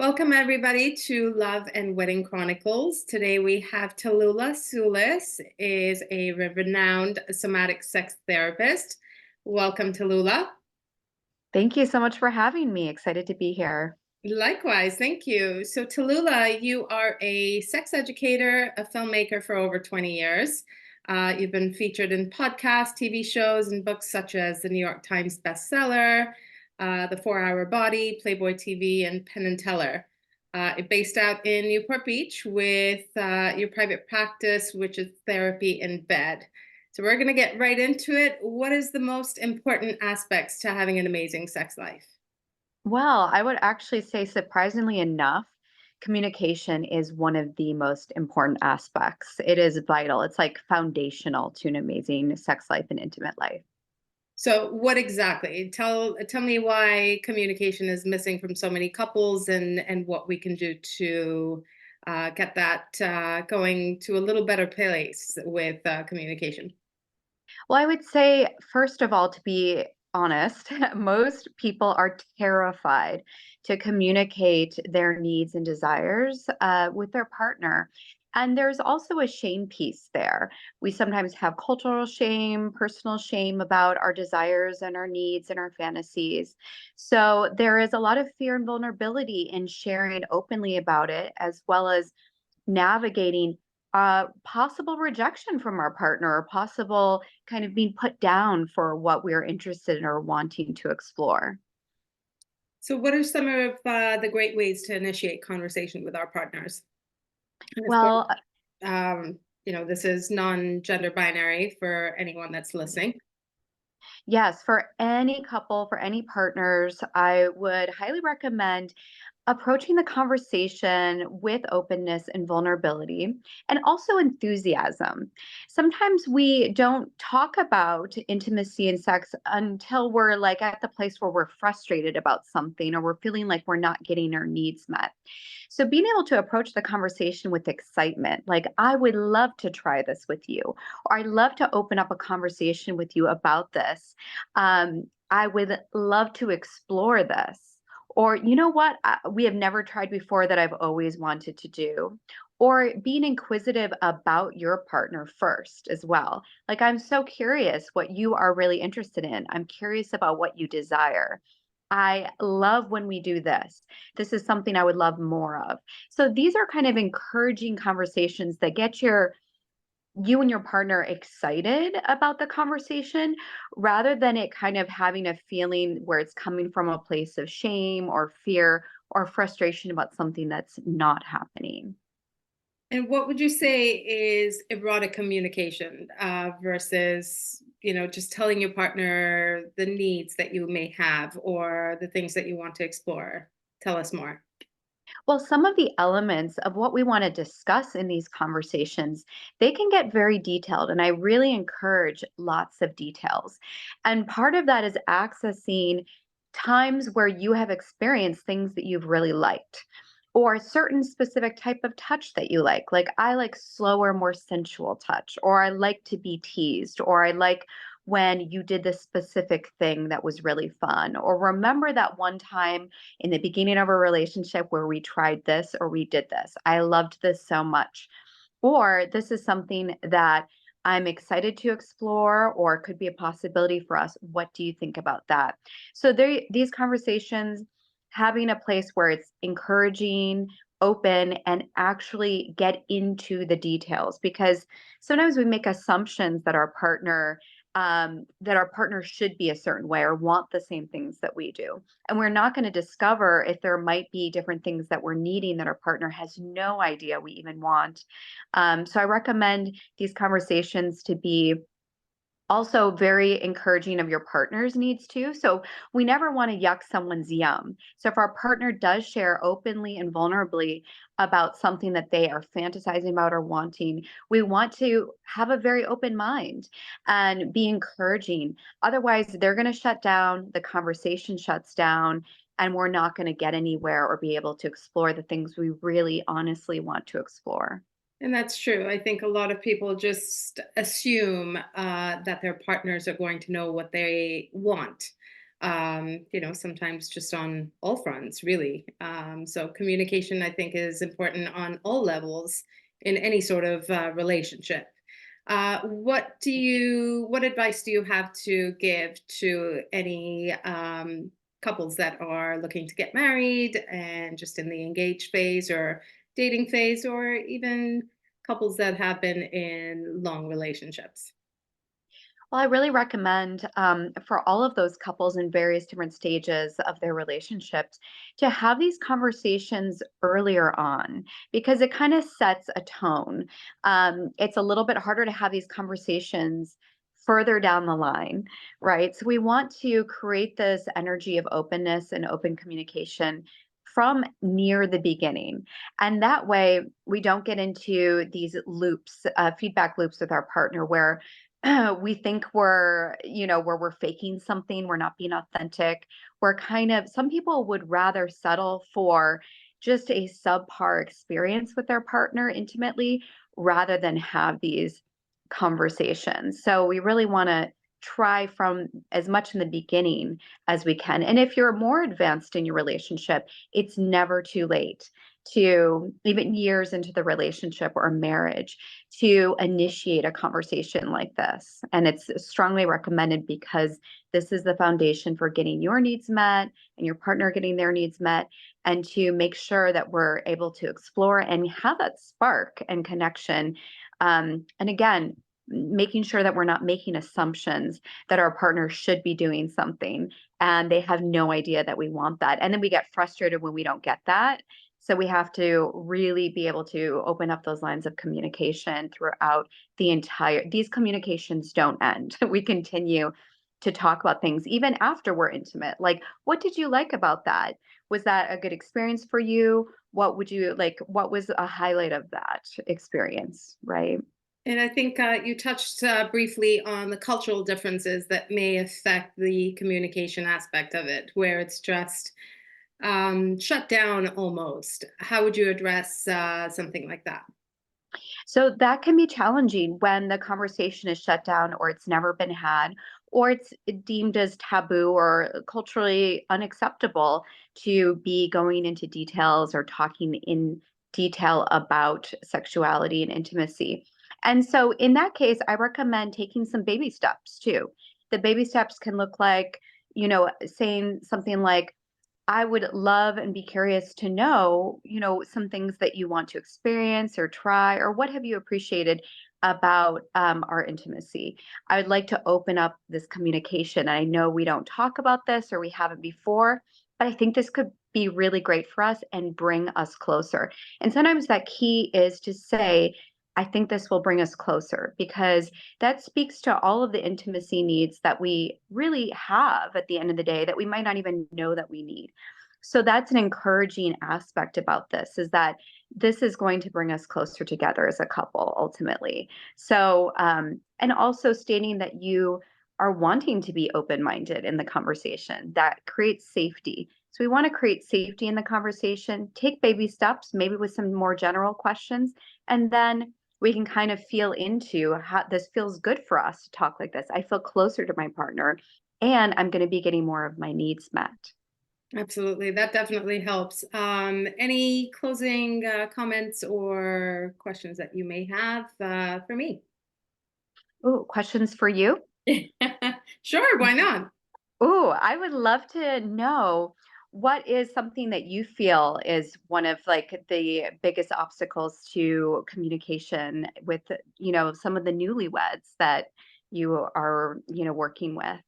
Welcome, everybody, to Love and Wedding Chronicles. Today we have Tallulah Sulis, is a renowned somatic sex therapist. Welcome, Tallulah. Thank you so much for having me. Excited to be here. Likewise, thank you. So, Tallulah, you are a sex educator, a filmmaker for over 20 years. You've been featured in podcasts, TV shows, and books such as the New York Times bestseller, The 4 Hour Body, Playboy TV, and Penn and Teller. Based out in Newport Beach with your private practice, which is therapy in bed. So we're going to get right into it. What is the most important aspects to having an amazing sex life? Well, I would actually say, surprisingly enough, communication is one of the most important aspects. It is vital. It's like foundational to an amazing sex life and intimate life. So what exactly? Tell me why communication is missing from so many couples and what we can do to get that going to a little better place with communication. Well, I would say, first of all, to be honest, most people are terrified to communicate their needs and desires with their partner. And there's also a shame piece there. We sometimes have cultural shame, personal shame about our desires and our needs and our fantasies. So there is a lot of fear and vulnerability in sharing openly about it, as well as navigating possible rejection from our partner or possible kind of being put down for what we're interested in or wanting to explore. So what are some of the great ways to initiate conversation with our partners? And of course, Well, this is non-gender binary for anyone that's listening. yes, for any couple, for any partners, I would highly recommend approaching the conversation with openness and vulnerability and also enthusiasm. Sometimes we don't talk about intimacy and sex until we're like at the place where we're frustrated about something or we're feeling like we're not getting our needs met. So being able to approach the conversation with excitement, like I would love to try this with you, or I'd love to open up a conversation with you about this. I would love to explore this. Or, you know what, we have never tried before that I've always wanted to do. Or being inquisitive about your partner first as well. Like, I'm so curious what you are really interested in. I'm curious about what you desire. I love when we do this. This is something I would love more of. So these are kind of encouraging conversations that get you and your partner excited about the conversation rather than it kind of having a feeling where it's coming from a place of shame or fear or frustration about something that's not happening. And what would you say is erotic communication versus, just telling your partner the needs that you may have or the things that you want to explore? Tell us more. Well, some of the elements of what we want to discuss in these conversations, they can get very detailed, and I really encourage lots of details. And part of that is accessing times where you have experienced things that you've really liked or a certain specific type of touch that you like. Like I like slower, more sensual touch, or I like to be teased, or I like when you did this specific thing that was really fun, or remember that one time in the beginning of a relationship where we tried this or we did this. I loved this so much. Or this is something that I'm excited to explore or could be a possibility for us. What do you think about that? So there these conversations having a place where it's encouraging, open, and actually get into the details because sometimes we make assumptions that our partner should be a certain way or want the same things that we do. And we're not going to discover if there might be different things that we're needing that our partner has no idea we even want. So I recommend these conversations to be also very encouraging of your partner's needs too. So we never want to yuck someone's yum. So if our partner does share openly and vulnerably about something that they are fantasizing about or wanting, we want to have a very open mind and be encouraging. Otherwise, they're going to shut down, the conversation shuts down, and we're not going to get anywhere or be able to explore the things we really honestly want to explore. And that's true. I think a lot of people just assume that their partners are going to know what they want. sometimes just on all fronts, really. So communication, I think, is important on all levels in any sort of relationship. What advice do you have to give to any couples that are looking to get married and just in the engaged phase or dating phase, or even couples that have been in long relationships? Well, I really recommend for all of those couples in various different stages of their relationships to have these conversations earlier on because it kind of sets a tone. It's a little bit harder to have these conversations further down the line, right? So we want to create this energy of openness and open communication from near the beginning. And that way we don't get into these loops, feedback loops with our partner where we think where we're faking something, we're not being authentic. We're kind of, some people would rather settle for just a subpar experience with their partner intimately rather than have these conversations. So we really want to try from as much in the beginning as we can. And if you're more advanced in your relationship, it's never too late to, even years into the relationship or marriage, to initiate a conversation like this. And it's strongly recommended because this is the foundation for getting your needs met and your partner getting their needs met, and to make sure that we're able to explore and have that spark and connection. And again, making sure that we're not making assumptions that our partner should be doing something and they have no idea that we want that. And then we get frustrated when we don't get that. So we have to really be able to open up those lines of communication throughout these communications don't end. We continue to talk about things even after we're intimate. Like, what did you like about that? Was that a good experience for you? What would you like? What was a highlight of that experience? Right. And I think you touched briefly on the cultural differences that may affect the communication aspect of it, where it's just shut down almost. How would you address something like that? So that can be challenging when the conversation is shut down or it's never been had or it's deemed as taboo or culturally unacceptable to be going into details or talking in detail about sexuality and intimacy. And so in that case, I recommend taking some baby steps too. The baby steps can look like, saying something like, I would love and be curious to know, some things that you want to experience or try, or what have you appreciated about our intimacy. I would like to open up this communication. I know we don't talk about this or we haven't before, but I think this could be really great for us and bring us closer. And sometimes that key is to say, I think this will bring us closer because that speaks to all of the intimacy needs that we really have at the end of the day that we might not even know that we need. So that's an encouraging aspect about this is that this is going to bring us closer together as a couple ultimately. So, and also stating that you are wanting to be open minded in the conversation that creates safety. So, we want to create safety in the conversation, take baby steps, maybe with some more general questions, and then we can kind of feel into how this feels good for us to talk like this. I feel closer to my partner and I'm going to be getting more of my needs met. Absolutely, that definitely helps. Any closing comments or questions that you may have for me? Ooh, questions for you? Sure, why not? Ooh, I would love to know what is something that you feel is one of like the biggest obstacles to communication with, some of the newlyweds that you are, working with.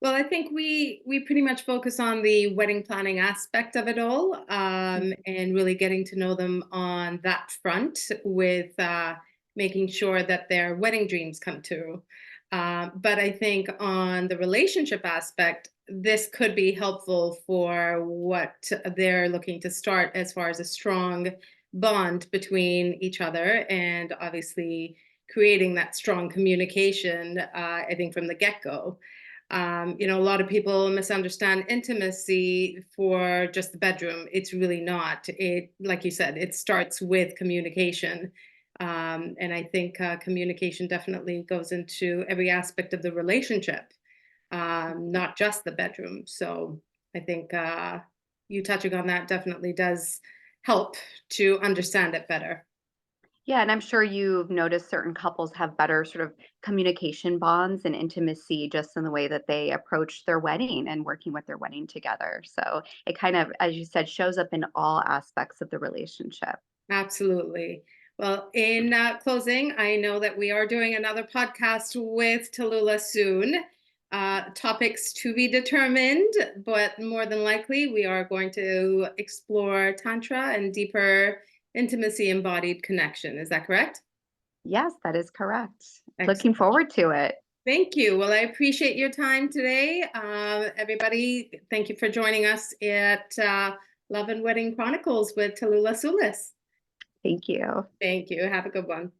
Well, I think we pretty much focus on the wedding planning aspect of it all, and really getting to know them on that front with making sure that their wedding dreams come true. But I think on the relationship aspect, this could be helpful for what they're looking to start as far as a strong bond between each other, and obviously creating that strong communication. I think from the get go. A lot of people misunderstand intimacy for just the bedroom. It's really not. It, like you said, it starts with communication. And I think communication definitely goes into every aspect of the relationship. not just the bedroom. So I think you touching on that definitely does help to understand it better. Yeah, and I'm sure you've noticed certain couples have better sort of communication bonds and intimacy just in the way that they approach their wedding and working with their wedding together. So it kind of, as you said, shows up in all aspects of the relationship. Absolutely. Well, in closing, I know that we are doing another podcast with Tallulah soon. Topics to be determined, but more than likely, we are going to explore Tantra and deeper intimacy, embodied connection. Is that correct? Yes, that is correct. Looking Excellent. forward to it. Thank you. Well, I appreciate your time today. Everybody, thank you for joining us at Love and Wedding Chronicles with Tallulah Sulis. Thank you. Thank you. Have a good one.